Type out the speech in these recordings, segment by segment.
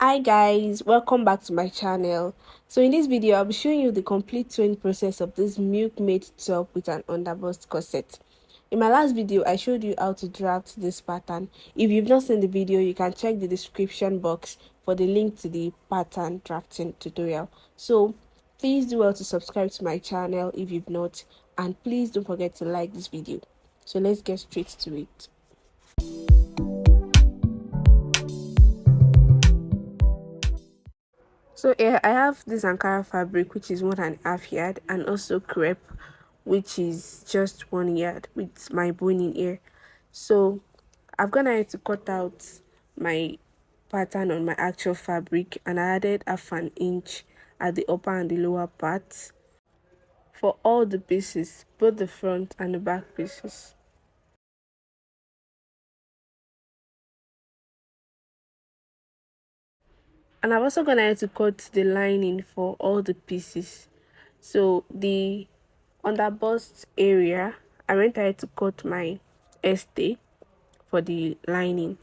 Hi guys, welcome back to my channel. So in this video I'll be showing you the complete sewing process of this milkmaid top with an underbust corset. In my last video I showed you how to draft this pattern. If you've not seen the video, you can check the description box for the link to the pattern drafting tutorial. So please do well to subscribe to my channel if you've not, and please don't forget to like this video. So let's get straight to it. So here I have this Ankara fabric, which is 1.5 yard, and also crepe, which is just 1 yard, with my boning here. So I've gone ahead to cut out my pattern on my actual fabric, and I added 1/2 inch at the upper and the lower parts for all the pieces, both the front and the back pieces. And I've also gone ahead to cut the lining for all the pieces. So the underbust area, I went ahead to cut my stay for the lining.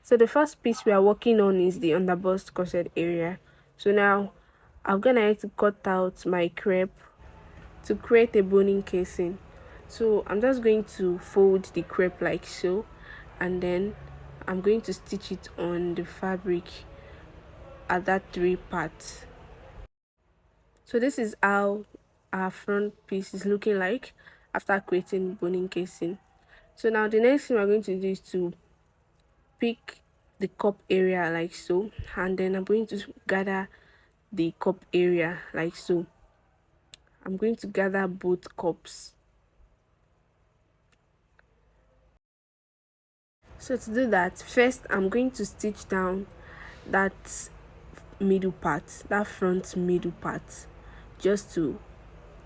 So the first piece we are working on is the underbust corset area. So now I'm gonna have to cut out my crepe to create a boning casing. So I'm just going to fold the crepe like so, and then I'm going to stitch it on the fabric at that 3 parts. So this is how our front piece is looking like after creating boning casing. So now the next thing we're going to do is to pick the cup area like so, and then I'm going to gather the cup area like so. I'm going to gather both cups. So to do that, first I'm going to stitch down that middle part, that front middle part, just to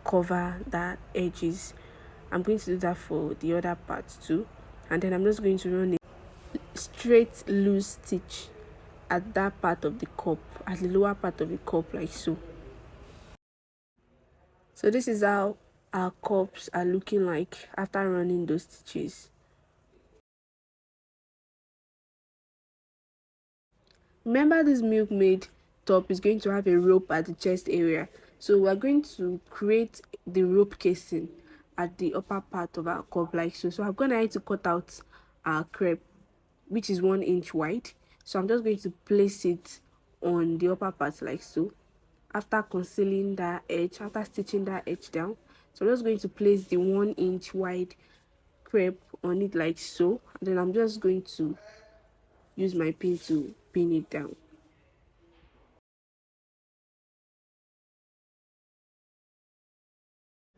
cover the edges. I'm going to do that for the other part too, and then I'm just going to run a straight loose stitch at that part of the cup, at the lower part of the cup like so. So this is how our cups are looking like after running those stitches. Remember, this milkmaid top is going to have a rope at the chest area, so we're going to create the rope casing at the upper part of our cup like so. So I'm going to cut out our crepe, which is 1 inch wide. So I'm just going to place it on the upper part like so. After concealing that edge, after stitching that edge down, so I'm just going to place the 1 inch wide crepe on it like so, and then I'm just going to use my pin to pin it down.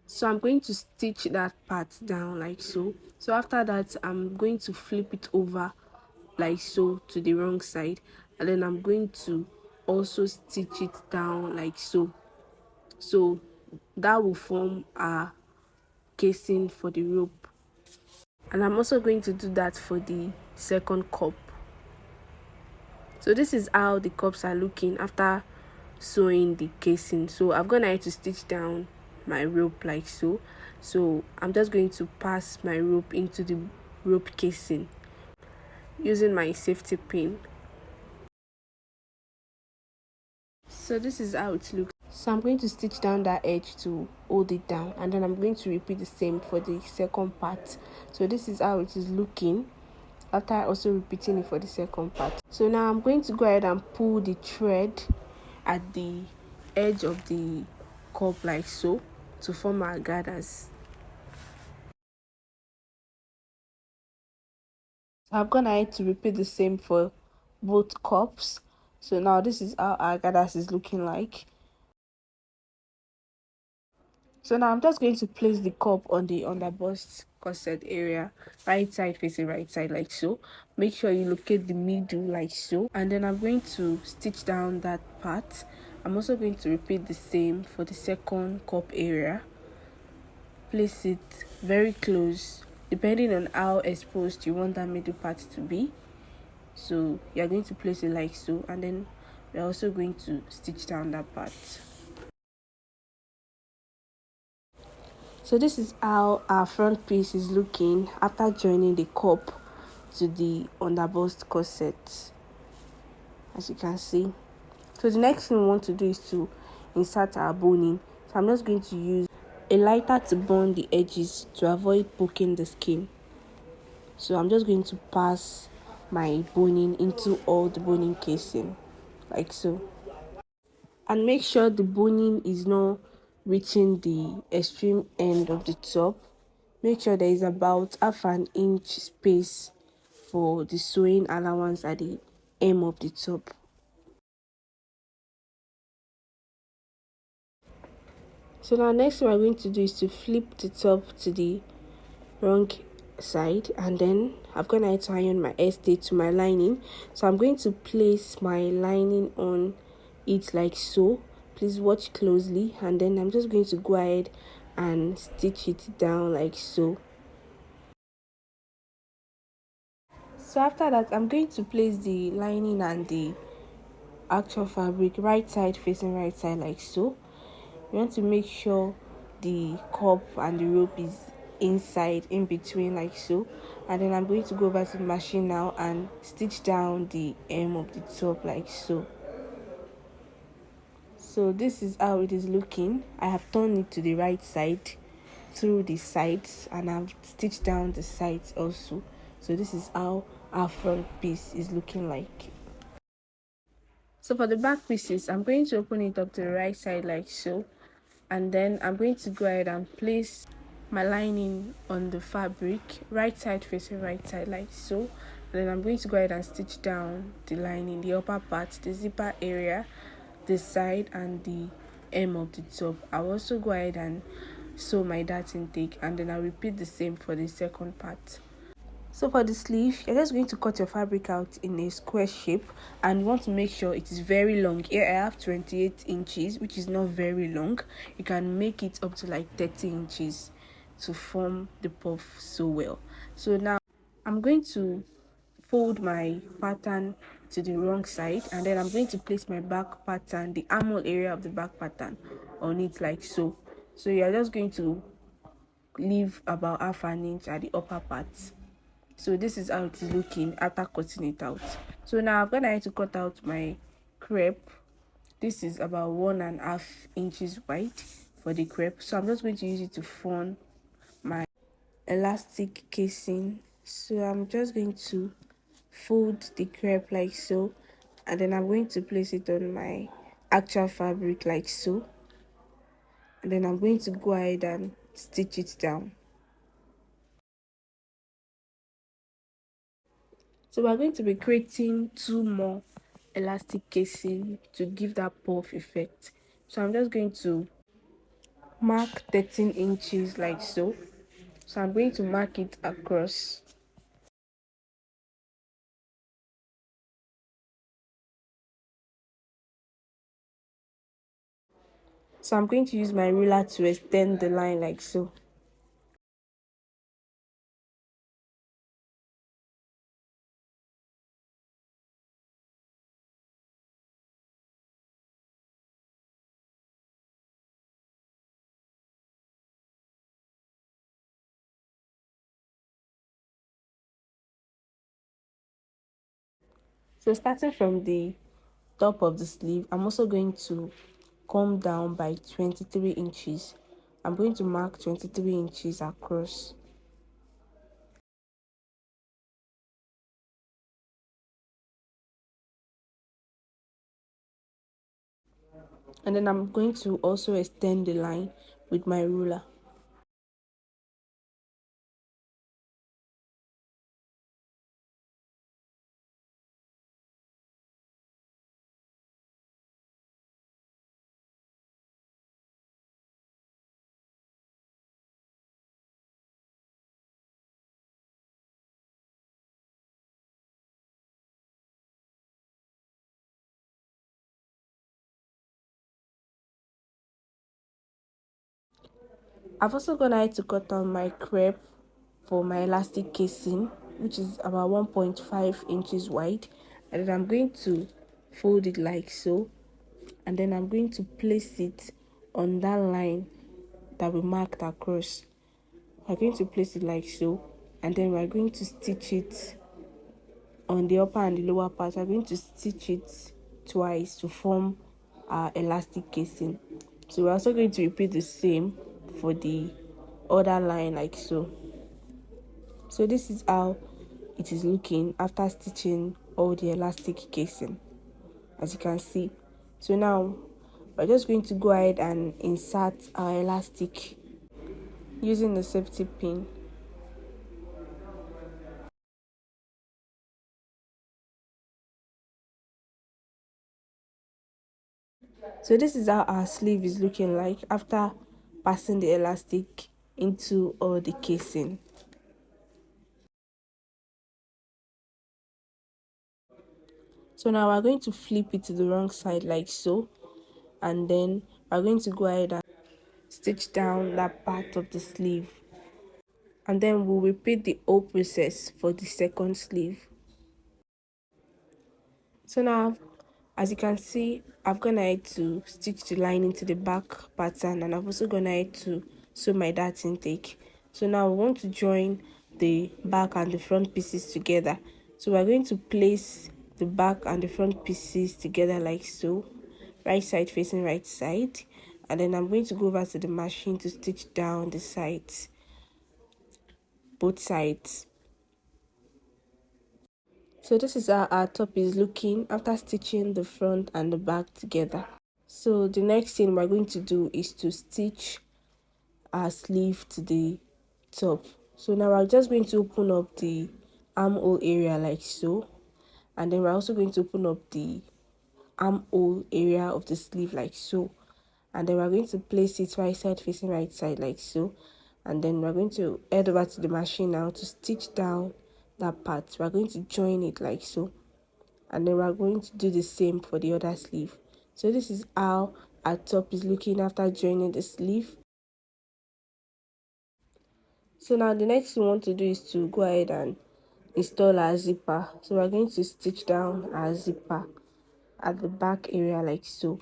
So I'm going to stitch that part down like so. So after that, I'm going to flip it over like so to the wrong side, and then I'm going to also stitch it down like so. So that will form a casing for the rope, and I'm also going to do that for the second cup. So this is how the cups are looking after sewing the casing. So I'm gonna have to stitch down my rope like so. So I'm just going to pass my rope into the rope casing using my safety pin. So this is how it looks. So I'm going to stitch down that edge to hold it down, and then I'm going to repeat the same for the second part. So this is how it is looking after also repeating it for the second part. So now I'm going to go ahead and pull the thread at the edge of the cup like so to form our gathers. So I'm gonna need to repeat the same for both cups. So now this is how our gathers is looking like. So now I'm just going to place the cup on the underbust corset area, right side facing right side like so. Make sure you locate the middle like so, and then I'm going to stitch down that part. I'm also going to repeat the same for the second cup area. Place it very close depending on how exposed you want that middle part to be. So you're going to place it like so, and then we're also going to stitch down that part. So this is how our front piece is looking after joining the cup to the underbust corset. as you can see. So the next thing we want to do is to insert our boning. So I'm just going to use a lighter to burn the edges to avoid poking the skin. So I'm just going to pass my boning into all the boning casing, like so. And make sure the boning is not reaching the extreme end of the top. Make sure there is about half an inch space for the sewing allowance at the hem of the top. So now next thing we're going to do is to flip the top to the wrong side, and then I'm going to iron my hair stay to my lining. So I'm going to place my lining on it like so. Please watch closely, and then I'm just going to go ahead and stitch it down like so. So after that, I'm going to place the lining and the actual fabric right side facing right side like so. You want to make sure the cup and the rope is inside in between like so, and then I'm going to go over to the machine now and stitch down the hem of the top like so. So this is how it is looking. I have turned it to the right side through the sides, and I've stitched down the sides also. So this is how our front piece is looking like. So for the back pieces, I'm going to open it up to the right side like so, and then I'm going to go ahead and place my lining on the fabric right side facing right side like so, and then I'm going to go ahead and stitch down the lining, the upper part, the zipper area, the side, and the hem of the top. I'll also go ahead and sew my dart intake, and then I'll repeat the same for the second part. So for the sleeve, you're just going to cut your fabric out in a square shape, and you want to make sure it is very long. Here I have 28 inches, which is not very long. You can make it up to like 30 inches to form the puff so well. So now I'm going to fold my pattern to the wrong side, and then I'm going to place my back pattern, the armhole area of the back pattern, on it like so. So you're just going to leave about half an inch at the upper part. So this is how it is looking after cutting it out. So now I'm gonna to cut out my crepe. This is about 1.5 inches wide for the crepe. So I'm just going to use it to form my elastic casing. So I'm just going to fold the crepe like so, and then I'm going to place it on my actual fabric like so, and then I'm going to go ahead and stitch it down. So we're going to be creating 2 more elastic casing to give that puff effect. So I'm just going to mark 13 inches like so. So I'm going to mark it across. So I'm going to use my ruler to extend the line like so. So starting from the top of the sleeve, I'm also going to come down by 23 inches. I'm going to mark 23 inches across. And then I'm going to also extend the line with my ruler. I've also gone ahead to cut down my crepe for my elastic casing, which is about 1.5 inches wide, and then I'm going to fold it like so, and then I'm going to place it on that line that we marked across. I'm going to place it like so, and then we're going to stitch it on the upper and the lower part, we're going to stitch it twice to form our elastic casing. So we're also going to repeat the same for the other line, like so. So this is how it is looking after stitching all the elastic casing, as you can see. So now we're just going to go ahead and insert our elastic using the safety pin. So this is how our sleeve is looking like after passing the elastic into all the casing. So now we're going to flip it to the wrong side, like so, and then we're going to go ahead and stitch down that part of the sleeve, and then we'll repeat the whole process for the second sleeve. So now, as you can see, I've gone ahead to stitch the line into the back pattern, and I've also gone ahead to sew my dart intake. So now we want to join the back and the front pieces together. So we're going to place the back and the front pieces together, like so, right side facing right side, and then I'm going to go over to the machine to stitch down the sides, both sides. So this is how our top is looking after stitching the front and the back together. So the next thing we're going to do is to stitch our sleeve to the top. So now we're just going to open up the armhole area, like so, and then we're also going to open up the armhole area of the sleeve, like so, and then we're going to place it right side facing right side, like so, and then we're going to head over to the machine now to stitch down that part. We're going to join it like so, and then we're going to do the same for the other sleeve. So this is how our top is looking after joining the sleeve. So now the next thing we want to do is to go ahead and install our zipper. So we're going to stitch down our zipper at the back area, like so.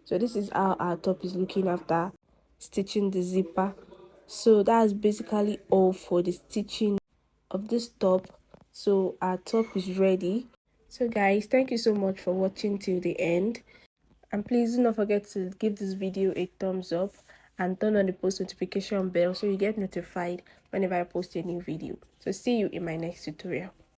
So this is how our top is looking after stitching the zipper. So that's basically all for the stitching of this top. So our top is ready. So guys, thank you so much for watching till the end, and please do not forget to give this video a thumbs up and turn on the post notification bell so you get notified whenever I post a new video. So see you in my next tutorial.